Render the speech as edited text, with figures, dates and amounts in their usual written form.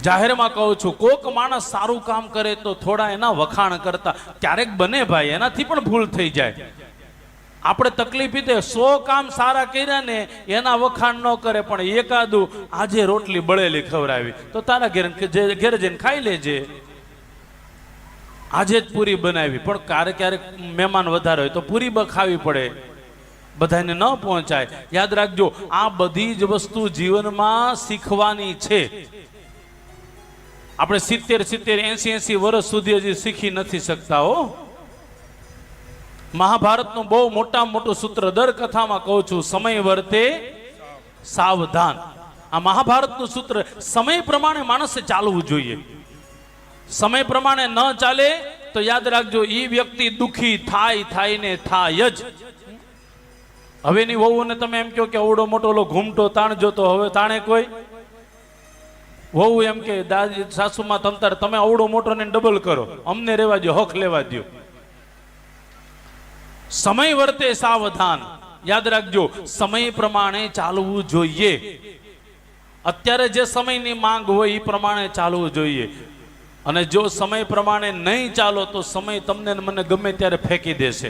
જાહેરમાં કહું છું, કોક માણસ સારું કામ કરે તો થોડા એના વખાણ કરતા ક્યારેક બને ભાઈ, એનાથી પણ ભૂલ થઈ જાય. આપણે તકલીફ એ 100 કામ સારા કર્યા ને એના વખાણ ન કરે, પણ એકાદું આજે રોટલી બળેલી ખવડાવી તો તારા ઘેર જઈને ખાઈ લેજે. આજે જ પૂરી બનાવી, પણ ક્યારેક મહેમાન વધારે હોય તો પૂરી ખાવી પડે, બધાને ન પહોંચાય. યાદ રાખજો, આ બધી જ વસ્તુ જીવનમાં શીખવાની છે. આપણે 70, 80 વર્ષ સુધી હજી શીખી નથી શકતા હો. મહાભારતનું બહુ મોટું સૂત્ર દર કથામાં કહું છું, સમય વર્તે સાવધાન. આ મહાભારતનું સૂત્ર, સમય પ્રમાણે માણસે ચાલવું જોઈએ. સમય પ્રમાણે ન ચાલે તો યાદ રાખજો, એ વ્યક્તિ દુખી થાય ને થાય જ. હવેની વહુને તમે એમ કહો કે અવડો મોટો ઘૂમટો તાણ જોતો, હવે તાણે કોઈ વહુ એમ કે દાદી સાસુમાં તમતાર તમે અવડો મોટો ને ડબલ કરો, અમને રહેવા દો, હક લેવા દો. સમય વર્તે સાવધાન. યાદ રાખજો, સમય પ્રમાણે ચાલવું જોઈએ. અત્યારે જે સમયની માંગ હોય એ પ્રમાણે ચાલવું જોઈએ. અને જો સમય પ્રમાણે નહીં ચાલો તો સમય તમને મને ગમે ત્યારે ફેંકી દેશે.